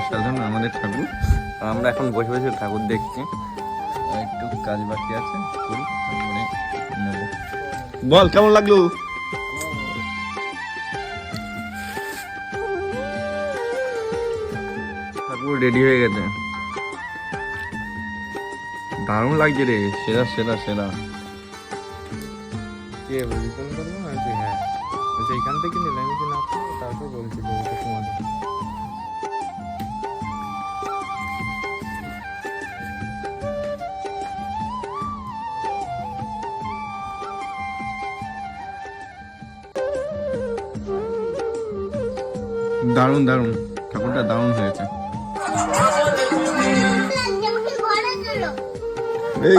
অসাধারণ আমাদের ঠাকুর। আমরা এখন বসে বসে ঠাকুর দেখছি, একটু কাজ বাকি আছে করি, তারপরে নেবো। বল কেমন লাগলো? ঠাকুর রেডি হয়ে গেছে, দারুণ লাগছে রে, সেরা সেরা সেরা। কে রিটার্ন করবো না? হ্যাঁ, এইখান থেকে নিলাম, আমি না তারপর বলছি তোমাদের। দারুণ দারুণ, ঠাকুরটা দারুণ হয়েছে। এই